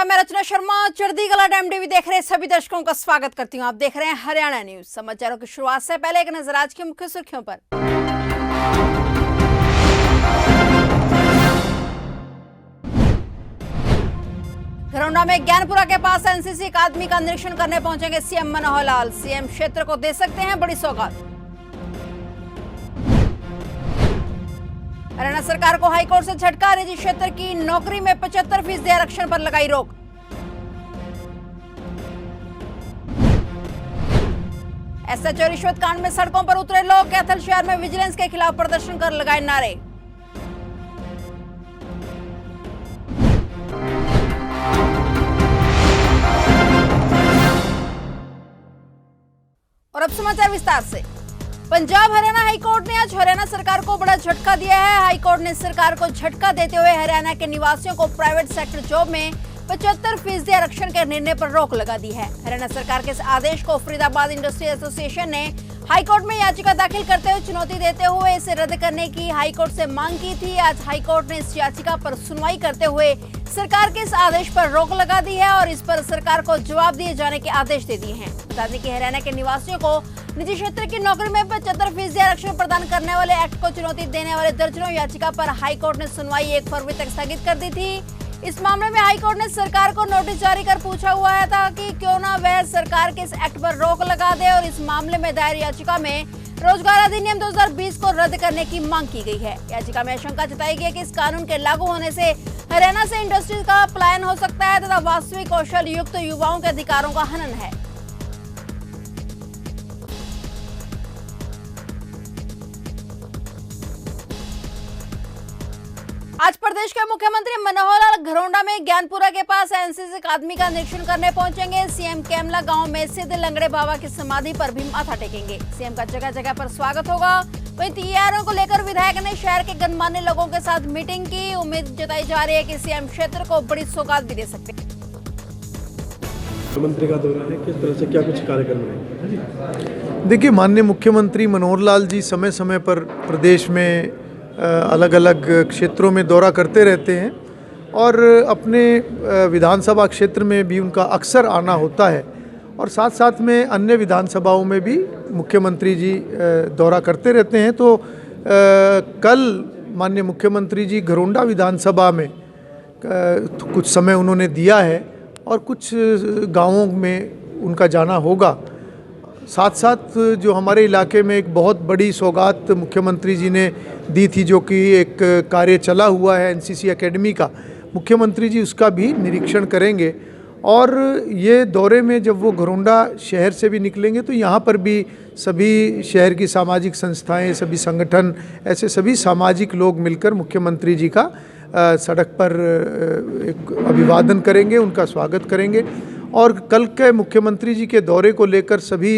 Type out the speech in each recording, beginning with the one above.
नमस्कार, मैं रचना Sharma चढ़दीगला dam TV देख रहे सभी दर्शकों का स्वागत करती हूं। आप देख रहे हैं हरियाणा न्यूज। समाचारों की शुरुआत से पहले एक नजर आज की मुख्य सुर्खियों पर। घरौंडा में ज्ञानपुरा के पास एनसीसी अकादमी का निरीक्षण करने पहुंचेंगे सीएम मनोहर लाल। सीएम क्षेत्र को दे सकते हैं बड़ी सौगात। हरियाणा सरकार को हाईकोर्ट से झटका, निजी क्षेत्र की नौकरी में 75% आरक्षण पर लगाई रोक। एसएचओ रिश्वत कांड में सड़कों पर उतरे लोग, कैथल शहर में विजिलेंस के खिलाफ प्रदर्शन कर लगाए नारे। और अब समाचार विस्तार से। पंजाब हरियाणा हाईकोर्ट ने आज हरियाणा सरकार को बड़ा झटका दिया है। हाईकोर्ट ने सरकार को झटका देते हुए हरियाणा के निवासियों को प्राइवेट सेक्टर जॉब में 75% आरक्षण के निर्णय पर रोक लगा दी है। हरियाणा सरकार के इस आदेश को फरीदाबाद इंडस्ट्री एसोसिएशन ने हाईकोर्ट में याचिका दाखिल करते हुए चुनौती देते हुए इसे रद्द करने की हाईकोर्ट से मांग की थी। आज हाईकोर्ट ने इस याचिका पर सुनवाई करते हुए सरकार के इस आदेश पर रोक लगा दी है और इस पर सरकार को जवाब दिए जाने के आदेश दे दिए हैं। बता दें कि हरियाणा के निवासियों को निजी क्षेत्र की नौकरी में 75% आरक्षण प्रदान करने वाले एक्ट को चुनौती देने वाले दर्जनों याचिका पर हाईकोर्ट ने सुनवाई 1 फरवरी तक स्थगित कर दी थी। इस मामले में हाईकोर्ट ने सरकार को नोटिस जारी कर पूछा हुआ है था कि क्यों ना वह सरकार के इस एक्ट पर रोक लगा दे और इस मामले में दायर याचिका में रोजगार अधिनियम 2020 को रद्द करने की मांग की गई है। याचिका में आशंका जताई गई है कि इस कानून के लागू होने से हरियाणा से इंडस्ट्री का पलायन हो सकता है तथा वास्तविक कौशल युक्त युवाओं के अधिकारों का हनन है। आज प्रदेश के मुख्यमंत्री मनोहर लाल घरौंडा में ज्ञानपुरा के पास एनसीसी अकादमी का निरीक्षण करने पहुंचेंगे। सीएम कैमला गांव में सिद्ध लंगड़े बाबा की समाधि पर भी माथा टेकेंगे। सीएम का जगह जगह पर स्वागत होगा। वहीं तैयारियों को लेकर विधायक ने शहर के गणमान्य लोगों के साथ मीटिंग की। उम्मीद जताई जा रही है कि सीएम क्षेत्र को बड़ी सौगात भी दे सकते हैं। मुख्यमंत्री का दौरा है, किस तरह से क्या कुछ कार्यक्रम है? देखिए, माननीय मुख्यमंत्री मनोहर लाल जी समय समय पर प्रदेश में अलग अलग क्षेत्रों में दौरा करते रहते हैं और अपने विधानसभा क्षेत्र में भी उनका अक्सर आना होता है और साथ साथ में अन्य विधानसभाओं में भी मुख्यमंत्री जी दौरा करते रहते हैं। तो कल माननीय मुख्यमंत्री जी घरौंडा विधानसभा में कुछ समय उन्होंने दिया है और कुछ गांवों में उनका जाना होगा। साथ साथ जो हमारे इलाके में एक बहुत बड़ी सौगात मुख्यमंत्री जी ने दी थी, जो कि एक कार्य चला हुआ है एनसीसी एकेडमी का, मुख्यमंत्री जी उसका भी निरीक्षण करेंगे। और ये दौरे में जब वो घरौंडा शहर से भी निकलेंगे तो यहाँ पर भी सभी शहर की सामाजिक संस्थाएं, सभी संगठन, ऐसे सभी सामाजिक लोग मिलकर मुख्यमंत्री जी का सड़क पर एक अभिवादन करेंगे, उनका स्वागत करेंगे। और कल के मुख्यमंत्री जी के दौरे को लेकर सभी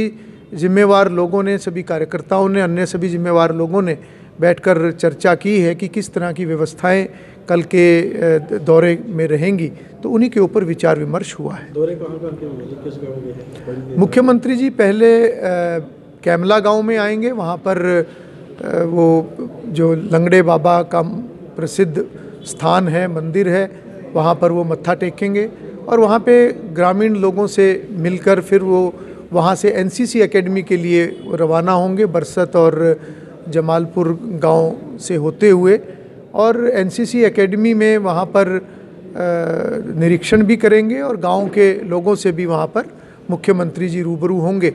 जिम्मेवार लोगों ने, सभी कार्यकर्ताओं ने, अन्य सभी जिम्मेवार लोगों ने बैठकर चर्चा की है कि किस तरह की व्यवस्थाएं कल के दौरे में रहेंगी, तो उन्हीं के ऊपर विचार विमर्श हुआ है। दौरे कहाँ पर किस गाँव के हैं? मुख्यमंत्री जी पहले कैमला गांव में आएंगे। वहाँ पर वो जो लंगड़े बाबा का प्रसिद्ध स्थान है, मंदिर है, वहाँ पर वो मत्था टेकेंगे और वहाँ पे ग्रामीण लोगों से मिलकर फिर वो वहाँ से एनसीसी एकेडमी के लिए रवाना होंगे, बरसत और जमालपुर गांव से होते हुए, और एनसीसी एकेडमी में वहाँ पर निरीक्षण भी करेंगे और गांव के लोगों से भी वहाँ पर मुख्यमंत्री जी रूबरू होंगे।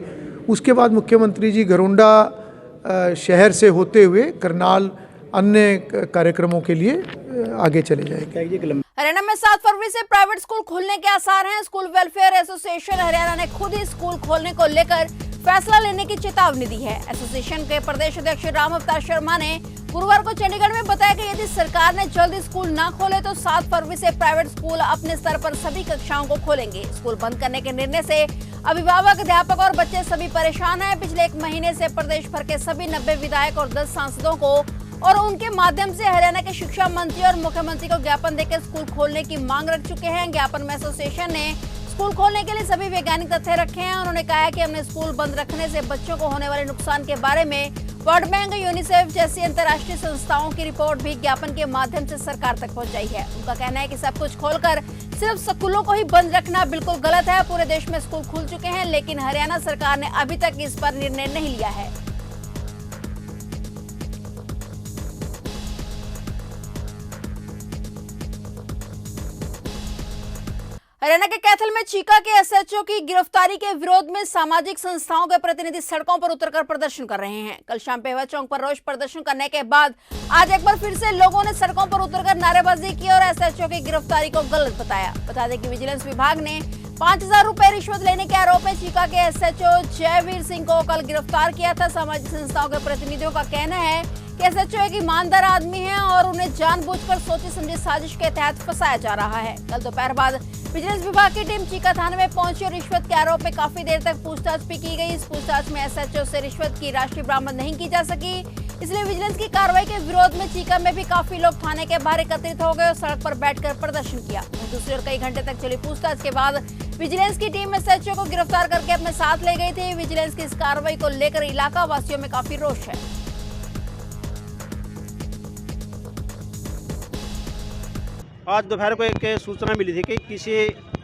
उसके बाद मुख्यमंत्री जी घरौंडा शहर से होते हुए करनाल अन्य कार्यक्रमों के लिए आगे चले जाएंगे। हरियाणा में 7 फरवरी से प्राइवेट स्कूल खुलने के आसार हैं। स्कूल वेलफेयर एसोसिएशन हरियाणा ने खुद ही स्कूल खोलने को लेकर फैसला लेने की चेतावनी दी है। एसोसिएशन के प्रदेश अध्यक्ष राम अवतार शर्मा ने गुरुवार को चंडीगढ़ में बताया कि यदि सरकार ने जल्दी स्कूल न खोले तो 7 फरवरी से प्राइवेट स्कूल अपने स्तर पर सभी कक्षाओं को खोलेंगे। स्कूल बंद करने के निर्णय से अभिभावक, अध्यापक और बच्चे सभी परेशान हैं। पिछले 1 महीने से प्रदेश भर के सभी 90 विधायक और 10 सांसदों को और उनके माध्यम से हरियाणा के शिक्षा मंत्री और मुख्यमंत्री को ज्ञापन देकर स्कूल खोलने की मांग रख चुके हैं। ज्ञापन में एसोसिएशन ने स्कूल खोलने के लिए सभी वैज्ञानिक तथ्य रखे हैं। उन्होंने कहा है कि हमने स्कूल बंद रखने से बच्चों को होने वाले नुकसान के बारे में वर्ल्ड बैंक, यूनिसेफ जैसी अंतर्राष्ट्रीय संस्थाओं की रिपोर्ट भी ज्ञापन के माध्यम से सरकार तक पहुंचाई है। उनका कहना है कि सब कुछ खोलकर सिर्फ स्कूलों को ही बंद रखना बिल्कुल गलत है। पूरे देश में स्कूल खुल चुके हैं, लेकिन हरियाणा सरकार ने अभी तक इस पर निर्णय नहीं लिया है। हरियाणा के कैथल में चीका के एसएचओ की गिरफ्तारी के विरोध में सामाजिक संस्थाओं के प्रतिनिधि सड़कों पर उतरकर प्रदर्शन कर रहे हैं। कल शाम पेवा चौक पर रोष प्रदर्शन करने के बाद आज एक बार फिर से लोगों ने सड़कों पर उतरकर नारेबाजी की और एसएचओ की गिरफ्तारी को गलत बताया। बता दें कि विजिलेंस विभाग ने 5,000 रुपए रिश्वत लेने के आरोप में चीका के एसएचओ जयवीर सिंह को कल गिरफ्तार किया था। सामाजिक संस्थाओं के प्रतिनिधियों का कहना है कि एसएचओ एक ईमानदार आदमी है और उन्हें जानबूझकर सोची समझी साजिश के तहत फंसाया जा रहा है। कल दोपहर बाद विजिलेंस विभाग की टीम चीका थाने में पहुंची और रिश्वत के आरोप में काफी देर तक पूछताछ भी की गई। इस पूछताछ में एसएचओ से रिश्वत की राशि बरामद नहीं की जा सकी, इसलिए विजिलेंस की कार्रवाई के विरोध में चीका में भी काफी लोग थाने के बाहर एकत्रित हो गए और सड़क पर बैठकर प्रदर्शन किया। दूसरी ओर कई घंटे तक चली पूछताछ के बाद विजिलेंस की टीम एसएचओ को गिरफ्तार करके अपने साथ ले गई थी। विजिलेंस की इस कार्रवाई को लेकर इलाका वासियों में काफी रोष है। आज दोपहर को एक सूचना मिली थी कि किसी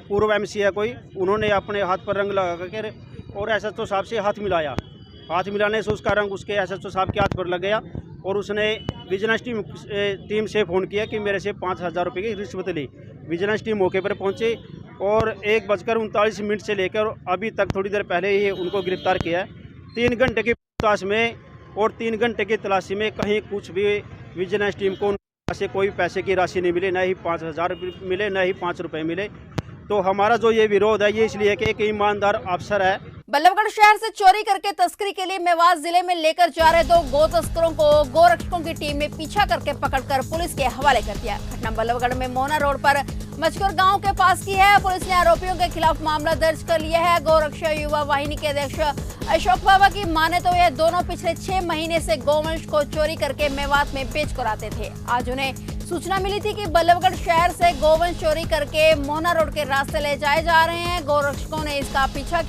पूर्व एमसी है कोई, उन्होंने अपने हाथ पर रंग लगा कर और एसएचओ साहब से हाथ मिलाया। हाथ मिलाने से उसका रंग उसके एसएचओ साहब के हाथ पर लग गया और उसने विजिलेंस टीम से फ़ोन किया कि मेरे से 5,000 रुपये की रिश्वत ली। विजिलेंस टीम मौके पर पहुंची और 1:39 से लेकर अभी तक थोड़ी देर पहले ही उनको गिरफ्तार किया है। 3 घंटे की पूछताछ में और 3 घंटे की तलाशी में कहीं कुछ भी विजिलेंस टीम को से कोई पैसे की राशि नहीं मिली, न ही 5,000 मिले, न ही 5 रुपये मिले। तो हमारा जो ये विरोध है ये इसलिए कि एक ईमानदार अफसर है। बल्लभगढ़ शहर से चोरी करके तस्करी के लिए मेवात जिले में लेकर जा रहे 2 गो तस्करों को गोरक्षकों की टीम ने पीछा करके पकड़कर पुलिस के हवाले कर दिया। घटना बल्लभगढ़ में मोना रोड पर मचकुर गांव के पास की है। पुलिस ने आरोपियों के खिलाफ मामला दर्ज कर लिया है। गोरक्षा युवा वाहिनी के अध्यक्ष अशोक बाबा की माने तो ये दोनों पिछले 6 महीने से गोवंश को चोरी करके मेवात में बेच कर आते थे। आज उन्हें सूचना मिली थी कि बल्लभगढ़ शहर से गोवंश चोरी करके मोना रोड के रास्ते ले जाए जा रहे हैं। गोरक्षकों ने इनका पीछा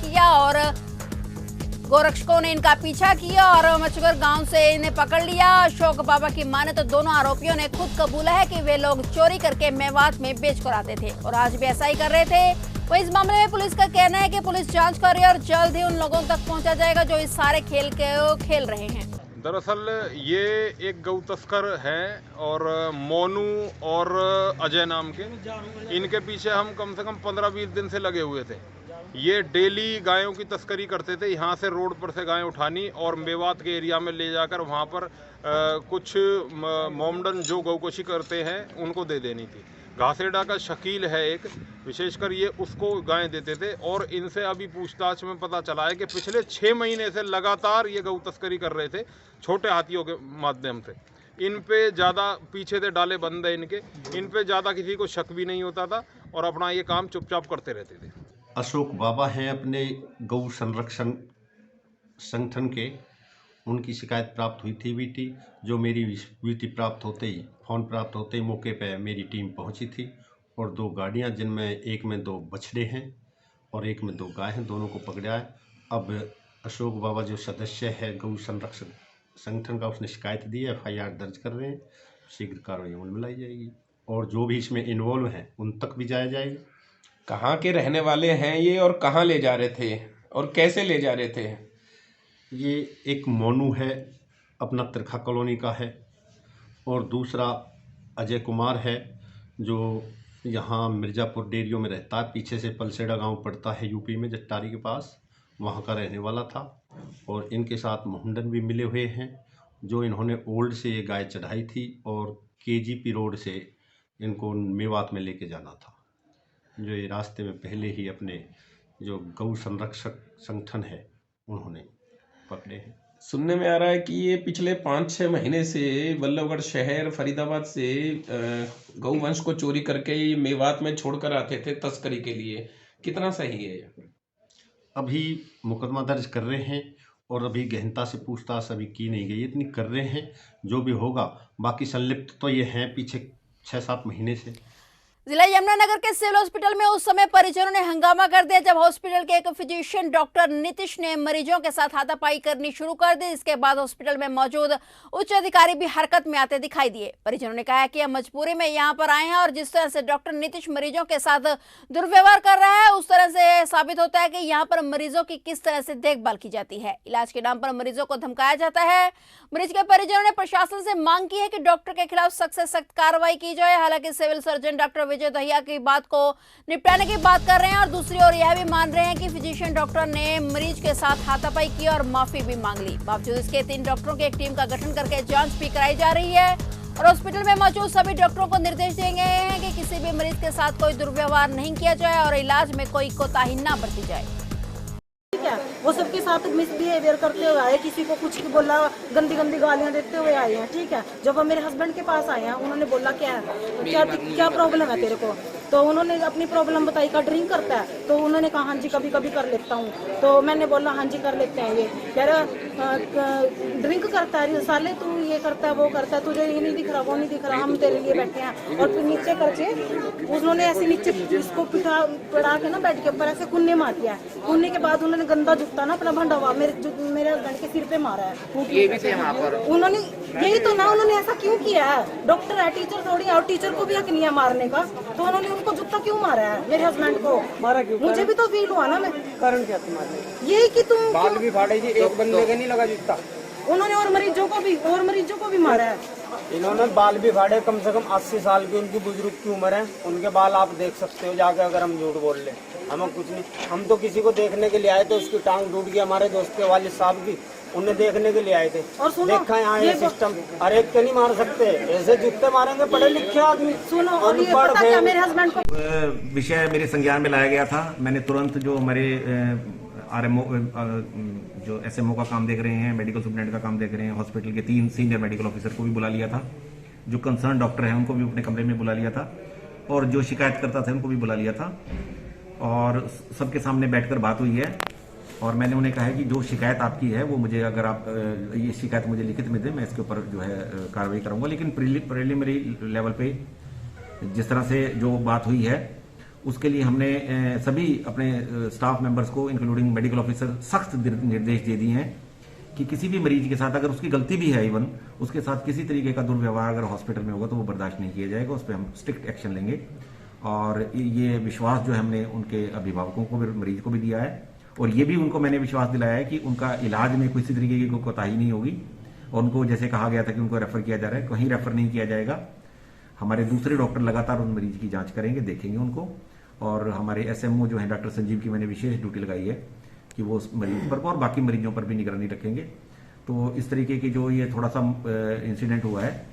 किया और मचकुर गांव से इन्हें पकड़ लिया। अशोक बाबा की माने तो दोनों आरोपियों ने खुद कबूला है कि वे लोग चोरी करके मेवात में बेच कर आते थे और आज भी ऐसा ही कर रहे थे। वहीं इस मामले में पुलिस का कहना है कि पुलिस जांच कर रही है और जल्द ही उन लोगों तक पहुंचा जाएगा जो इस सारे खेल खेल रहे हैं। दरअसल ये एक गौ तस्कर हैं और मोनू और अजय नाम के, इनके पीछे हम कम से कम 15-20 दिन से लगे हुए थे। ये डेली गायों की तस्करी करते थे, यहाँ से रोड पर से गायें उठानी और मेवात के एरिया में ले जाकर वहाँ पर कुछ मोमडन जो गौकोशी करते हैं उनको दे देनी थी। घासेडा का शकील है एक, विशेषकर ये उसको गायें देते थे और इनसे अभी पूछताछ में पता चला है कि पिछले 6 महीने से लगातार ये गौ तस्करी कर रहे थे छोटे हाथियों के माध्यम से। इन पे ज़्यादा पीछे से डाले बंद है इनके, इन पे ज़्यादा किसी को शक भी नहीं होता था और अपना ये काम चुपचाप करते रहते थे। अशोक बाबा हैं अपने गौ संरक्षण संगठन के, उनकी शिकायत प्राप्त हुई थी वीटी, जो मेरी वीटी प्राप्त होते ही फ़ोन प्राप्त होते ही मौके पे मेरी टीम पहुंची थी और 2 गाड़ियां जिनमें एक में 2 बछड़े हैं और एक में 2 गाय हैं, दोनों को पकड़ा है। अब अशोक बाबा जो सदस्य है गौ संरक्षण संगठन का, उसने शिकायत दी है, FIR दर्ज कर रहे हैं। शीघ्र कार्रवाई अमल में लाई जाएगी और जो भी इसमें इन्वॉल्व हैं उन तक भी जाया जाएगा। कहाँ के रहने वाले हैं ये और कहाँ ले जा रहे थे और कैसे ले जा रहे थे? ये एक मोनू है, अपना तिरखा कॉलोनी का है, और दूसरा अजय कुमार है जो यहाँ मिर्ज़ापुर डेरियो में रहता है। पीछे से पलसेड़ा गांव पड़ता है यूपी में, जट्टारी के पास, वहाँ का रहने वाला था। और इनके साथ मोहम्मदन भी मिले हुए हैं जो इन्होंने ओल्ड से ये गाय चढ़ाई थी और KGP रोड से इनको मेवात में लेके जाना था, जो ये रास्ते में पहले ही अपने जो गौ संरक्षक संगठन है उन्होंने पकड़े हैं। सुनने में आ रहा है कि ये पिछले 5-6 महीने से बल्लभगढ़ शहर फरीदाबाद से गौवंश को चोरी करके मेवात में छोड़कर आते थे तस्करी के लिए। कितना सही है? अभी मुकदमा दर्ज कर रहे हैं और अभी गहनता से पूछताछ अभी की नहीं गई, इतनी कर रहे हैं, जो भी होगा। बाकी संलिप्त तो ये हैं पीछे 6-7 महीने से। जिला यमुनानगर के सिविल हॉस्पिटल में उस समय परिजनों ने हंगामा कर दिया जब हॉस्पिटल के एक फिजिशियन डॉक्टर नीतीश ने मरीजों के साथ हाथापाई करनी शुरू कर दी। इसके बाद हॉस्पिटल में मौजूद उच्च अधिकारी भी हरकत में आते दिखाई दिए। परिजनों ने कहा कि हम मजबूरी में यहां पर आए हैं और जिस तरह से डॉक्टर नीतीश मरीजों के साथ दुर्व्यवहार कर रहा है उस तरह से साबित होता है कि यहाँ पर मरीजों की किस तरह से देखभाल की जाती है। इलाज के नाम पर मरीजों को धमकाया जाता है। मरीज के परिजनों ने प्रशासन से मांग की है कि डॉक्टर के खिलाफ सख्त से सख्त कार्रवाई की जाए। हालांकि civil surgeon doctor Vijay Dahiya की बात को निपटाने की बात कर रहे हैं और दूसरी ओर यह भी मान रहे हैं कि फिजिशियन डॉक्टर ने मरीज के साथ हाथापाई की और माफी भी मांग ली। बावजूद इसके 3 डॉक्टरों की एक टीम का गठन करके जांच भी कराई जा रही है और हॉस्पिटल में मौजूद सभी डॉक्टरों को निर्देश दिए गए हैं कि किसी भी मरीज के साथ कोई दुर्व्यवहार नहीं किया जाए और इलाज में कोई कोताही न बरती जाए। वो सबके साथ मिसबिहेवियर करते हुए आए, किसी को कुछ बोला, गंदी गंदी गालियां देते हुए आए हैं। ठीक है, जब वो मेरे हस्बैंड के पास आए हैं उन्होंने बोला क्या प्रॉब्लम है तेरे को, तो उन्होंने अपनी प्रॉब्लम बताई। का ड्रिंक करता है, तो उन्होंने कहा हाँ जी कभी कभी कर लेता हूँ। तो मैंने बोला हाँ जी कर लेते हैं। ये कह रहा ड्रिंक करता है, साले तू ये करता है वो करता है, तुझे ये नहीं दिख रहा वो नहीं दिख रहा, हम तेरे लिए बैठे हैं। और फिर नीचे करके उन्होंने ऐसे नीचे इसको पड़ा के ना बेड के ऊपर ऐसे खूने मार दिया। खूने के बाद उन्होंने गंदा जूता ना अपना भंडावा मेरे हस्बैंड के सिर पे मारा है। ये भी थे वहाँ पर उन्होंने, यही तो ना, उन्होंने ऐसा क्यों किया है? डॉक्टर है, टीचर थोड़ी है, और टीचर को भी हक नहीं है मारने का, तो उन्होंने उनको जूता क्यों मारा है? मेरे हस्बैंड को मारा क्यों? मुझे भी तो फील हुआ ना। मैं कारण क्या तुम्हारे? यही कि तुम बाल भी फाड़े जी, एक बंदे का नहीं लगा जूता। उन्होंने और मरीजों को भी मारा है। इन्होंने बाल भी फाड़े। कम से कम 80 साल की उनकी बुजुर्ग की उम्र है, उनके बाल आप देख सकते हो जाके। अगर हम झूठ बोल ले हमें कुछ नहीं, हम तो किसी को देखने के लिए आए थे, उसकी टांग टूट गई हमारे दोस्त के वालिद साहब की, उन्हें देखने के लिए आए थे। और देखा यहाँ ये सिस्टम, हर एक के नहीं मार सकते, ऐसे जूते मारेंगे पढ़े लिखे आदमी। सुनो, और ये पता क्या मेरे हस्बैंड को विषय मेरे संज्ञान में लाया गया था। मैंने तुरंत जो हमारे आरएमओ जो एसएमओ का काम देख रहे हैं, मेडिकल सुपरिटेंडेंट का काम देख रहे हैं, हॉस्पिटल के 3 सीनियर मेडिकल ऑफिसर को भी बुला लिया था, जो कंसर्न डॉक्टर हैं उनको भी अपने कमरे में बुला लिया था, और जो शिकायतकर्ता थे उनको भी बुला लिया था, और सबके सामने बैठकर बात हुई है। और मैंने उन्हें कहा है कि जो शिकायत आपकी है वो मुझे, अगर आप ये शिकायत मुझे लिखित में दें, मैं इसके ऊपर जो है कार्रवाई करूंगा। लेकिन प्रिलिमिनरी लेवल पे जिस तरह से जो बात हुई है उसके लिए हमने सभी अपने स्टाफ मेंबर्स को इंक्लूडिंग मेडिकल ऑफिसर सख्त निर्देश दे दिए हैं कि किसी भी मरीज के साथ, अगर उसकी गलती भी है इवन, उसके साथ किसी तरीके का दुर्व्यवहार अगर हॉस्पिटल में होगा तो वो बर्दाश्त नहीं किया जाएगा, उस पर हम स्ट्रिक्ट एक्शन लेंगे। और ये विश्वास जो है हमने उनके अभिभावकों को भी, मरीज को भी दिया है, और ये भी उनको मैंने विश्वास दिलाया है कि उनका इलाज में किसी तरीके की कोई कोताही नहीं होगी। और उनको जैसे कहा गया था कि उनको रेफर किया जा रहा है, कहीं रेफर नहीं किया जाएगा। हमारे दूसरे डॉक्टर लगातार उन मरीज की जांच करेंगे, देखेंगे उनको, और हमारे एसएमओ जो है डॉक्टर संजीव की मैंने विशेष ड्यूटी लगाई है कि वो उस मरीज पर और बाकी मरीजों पर भी निगरानी रखेंगे। तो इस तरीके की जो ये थोड़ा सा इंसिडेंट हुआ है,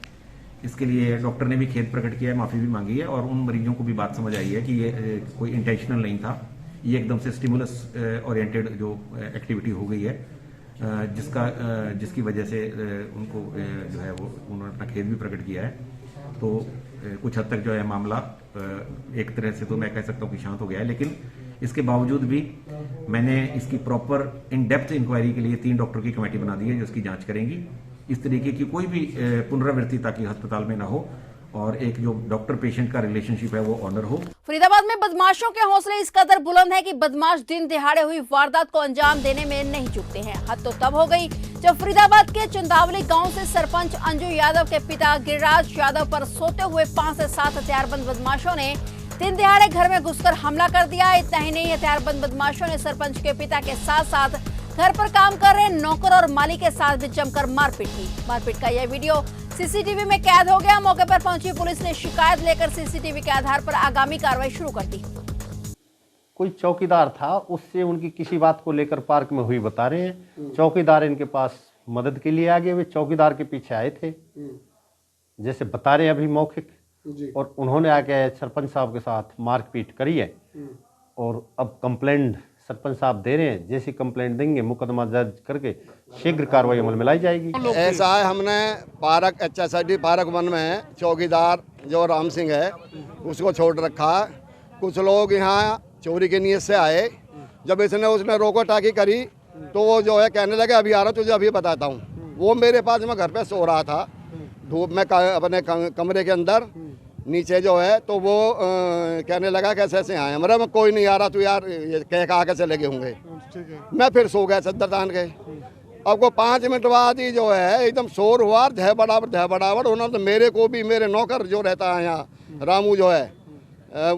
इसके लिए डॉक्टर ने भी खेद प्रकट किया है, माफी भी मांगी है, और उन मरीजों को भी बात समझ आई है कि ये कोई इंटेंशनल नहीं था, ये एकदम से स्टिमुलस ओरिएंटेड जो एक्टिविटी हो गई है, जिसकी वजह से उनको जो है वो उन्होंने अपना खेद भी प्रकट किया है। तो कुछ हद तक जो है मामला एक तरह से तो मैं कह सकता हूँ कि शांत हो गया है, लेकिन इसके बावजूद भी मैंने इसकी प्रॉपर इन डेप्थ इंक्वायरी के लिए 3 डॉक्टर की कमेटी बना दी है जो इसकी जांच करेंगी। इस तरीके की कोई भी पुनरावृत्ति ताकि अस्पताल में ना हो, और एक जो डॉक्टर पेशेंट का रिलेशनशिप है वो ऑनर हो। फरीदाबाद में बदमाशों के हौसले इस कदर बुलंद है कि बदमाश दिन दिहाड़े हुई वारदात को अंजाम देने में नहीं चूकते हैं। हद तो तब हो गई जब फरीदाबाद के चंदावली गांव से सरपंच अंजू यादव के पिता गिरिराज यादव पर सोते हुए 5 से 7 हथियारबंद बदमाशों ने दिन दिहाड़े घर में घुसकर हमला कर दिया। इतना ही नहीं, हथियारबंद बदमाशों ने सरपंच के पिता के साथ साथ घर पर काम कर रहे नौकर और माली के साथ भी जमकर मारपीट की। मारपीट का यह वीडियो सीसीटीवी में कैद हो गया। मौके पर पहुंची पुलिस ने शिकायत लेकर सीसीटीवी के आधार पर आगामी कार्रवाई शुरू कर दी। कोई चौकीदार था, उससे उनकी किसी बात को लेकर पार्क में हुई बता रहे हैं। चौकीदार इनके पास मदद के लिए आ गए, वे चौकीदार के पीछे आए थे जैसे बता रहे अभी मौखिक, और उन्होंने आके सरपंच साहब के साथ मारपीट करी है। और अब कंप्लेंट सरपंच साहब दे रहे हैं, जैसी कंप्लेंट देंगे मुकदमा दर्ज करके शीघ्र कार्रवाई अमल में लाई जाएगी। ऐसा है, हमने पार्क HSID पार्क 1 में चौकीदार जो राम सिंह है उसको छोड़ रखा। कुछ लोग यहाँ चोरी की नीयत से आए, जब उसने रोको टाकी करी तो वो जो है कहने लगे अभी आ रहा, तुझे अभी बताता हूँ। वो मेरे पास, मैं घर पे सो रहा था धूप में अपने कमरे के अंदर, नीचे जो है, तो वो कहने लगा कैसे ऐसे आए। मेरा मैं कोई नहीं आ रहा, तू यार ये कह कहा कैसे लगे होंगे। मैं फिर सो गया चद्दर तान के। अब को 5 मिनट बाद ही जो है एकदम शोर हुआ, धै बड़ावड़। उन्होंने तो मेरे को भी, मेरे नौकर जो रहता है यहाँ रामू जो है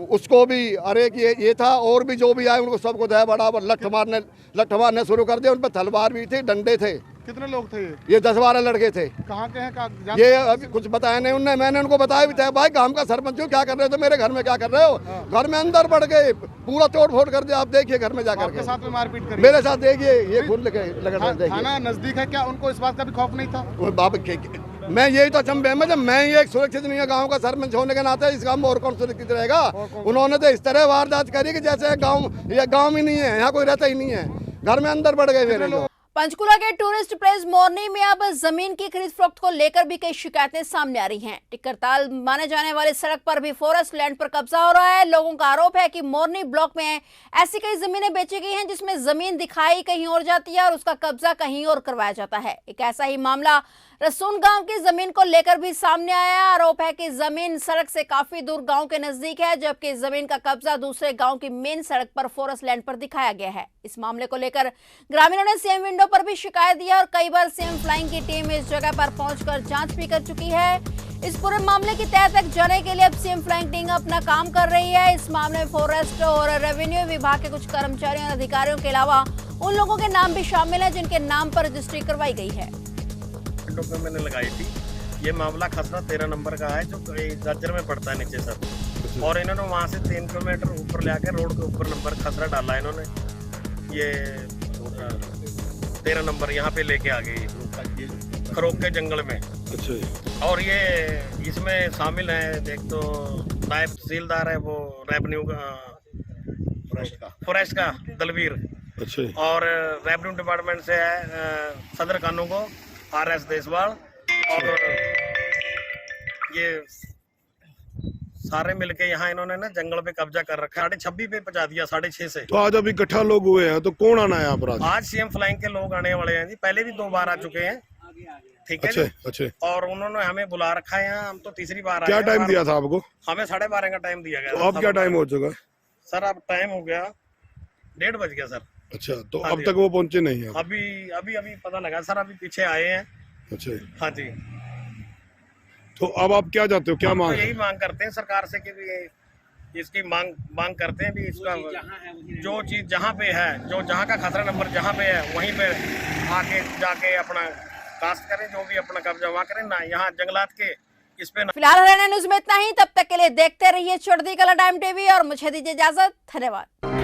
उसको भी, अरे कि ये था, और भी जो भी आए उनको सबको धै बड़ावड़ लठ मारने शुरू कर दिया। उन पर तलवार भी थी, डंडे थे। कितने लोग थे ये 10-12 लड़के थे। कहाँ के हैं? ये अभी कुछ बताया नहीं उनने। मैंने उनको बताया भी था, भाई गांव का सरपंच हो, क्या कर रहे हो? तो मेरे घर में क्या कर रहे हो? घर में अंदर बढ़ गए, पूरा तोड़ फोड़ कर दिया। आप देखिए घर में जाकर के साथ में मारपीट करी। मेरे साथ देखिए, ये खुद लगा। थाना नजदीक है, क्या उनको इस बात का भी खौफ नहीं था? मैं यही तो अचंभे में, जब मैं ये सुरक्षित नहीं है गांव का सरपंच होने के नाते, इस गांव में और कौन सुरक्षित रहेगा? उन्होंने तो इस तरह वारदात करी कि जैसे गांव ही नहीं है, यहाँ कोई रहता ही नहीं है। घर में अंदर बढ़ गए मेरे लोग। पंचकुला के टूरिस्ट प्लेस मोरनी में अब जमीन की खरीद फरोख्त को लेकर भी कई शिकायतें सामने आ रही हैं। टिक्करताल माने जाने वाली सड़क पर भी फॉरेस्ट लैंड पर कब्जा हो रहा है। लोगों का आरोप है कि मोरनी ब्लॉक में ऐसी कई जमीनें बेची गई हैं जिसमें जमीन दिखाई कहीं और जाती है और उसका कब्जा कहीं और करवाया जाता है। एक ऐसा ही मामला रसून गांव की जमीन को लेकर भी सामने आया। आरोप है कि जमीन सड़क से काफी दूर गांव के नजदीक है, जबकि जमीन का कब्जा दूसरे गांव की मेन सड़क पर फॉरेस्ट लैंड पर दिखाया गया है। इस मामले को लेकर ग्रामीणों ने सीएम विंडो पर भी शिकायत दी और कई बार सीएम फ्लाइंग की टीम इस जगह पर पहुंचकर जांच भी कर चुकी है। इस पूरे मामले की तह तक जाने के लिए अब सीएम फ्लाइंग टीम अपना काम कर रही है। इस मामले में फॉरेस्ट और रेवेन्यू विभाग के कुछ कर्मचारियों और अधिकारियों के अलावा उन लोगों के नाम भी शामिल है जिनके नाम पर रजिस्ट्री करवाई गई है। में मैंने लगाई थी। ये मामला खसरा 13 नंबर का है, जो जर्जर में पड़ता है नीचे सर। और इन्होंने वहाँ से 3 किलोमीटर ऊपर ले आके रोड के ऊपर नंबर खसरा डाला इन्होंने। ये 13 नंबर यहाँ पे लेके आ गई खरोक के जंगल में। और ये इसमें शामिल है, देख तो नायब तहसीलदार है, वो रेवेन्यू फॉरेस्ट का दलवीर। और रेवेन्यू डिपार्टमेंट से है सदर कानून को RS देसवाल। और ये सारे मिलके यहाँ इन्होंने ना जंगल पे कब्जा कर रखा है। 6:30 पे पहुंचा दिया, 6:30 से। तो आज अभी इकट्ठा लोग हुए हैं, तो कौन आना है यहाँ पर? आज सीएम फ्लाइंग के लोग आने वाले हैं जी, पहले भी 2 बार आ चुके हैं। ठीक है। अच्छे। और उन्होंने हमें बुला रखा है यहाँ, हम तो तीसरी बार आए। क्या टाइम दिया था आपको? हमें 12:30 का टाइम दिया गया। तो अब क्या टाइम हो चुका? सर अब टाइम हो गया 1:30 बज गया सर। अच्छा, तो अब तक वो पहुंचे नहीं है? अभी पता लगा सर, अभी पीछे आए हैं। अच्छा, हाँ जी। तो अब आप क्या चाहते हो, क्या मांग? यही मांग करते हैं सरकार से कि भी इसकी मांग करते हैं भी इसका जो चीज जहाँ पे है, जो जहाँ का खतरा नंबर जहाँ पे है वहीं पे आके जाके अपना कास्ट करें, जो भी अपना कब्जा वहाँ करें ना, यहाँ जंगलात के इस पे। फिलहाल हरियाणा न्यूज में इतना ही। तब तक के लिए देखते रहिए चढ़ती कला टाइम टीवी और मुझे दीजिए इजाजत। धन्यवाद।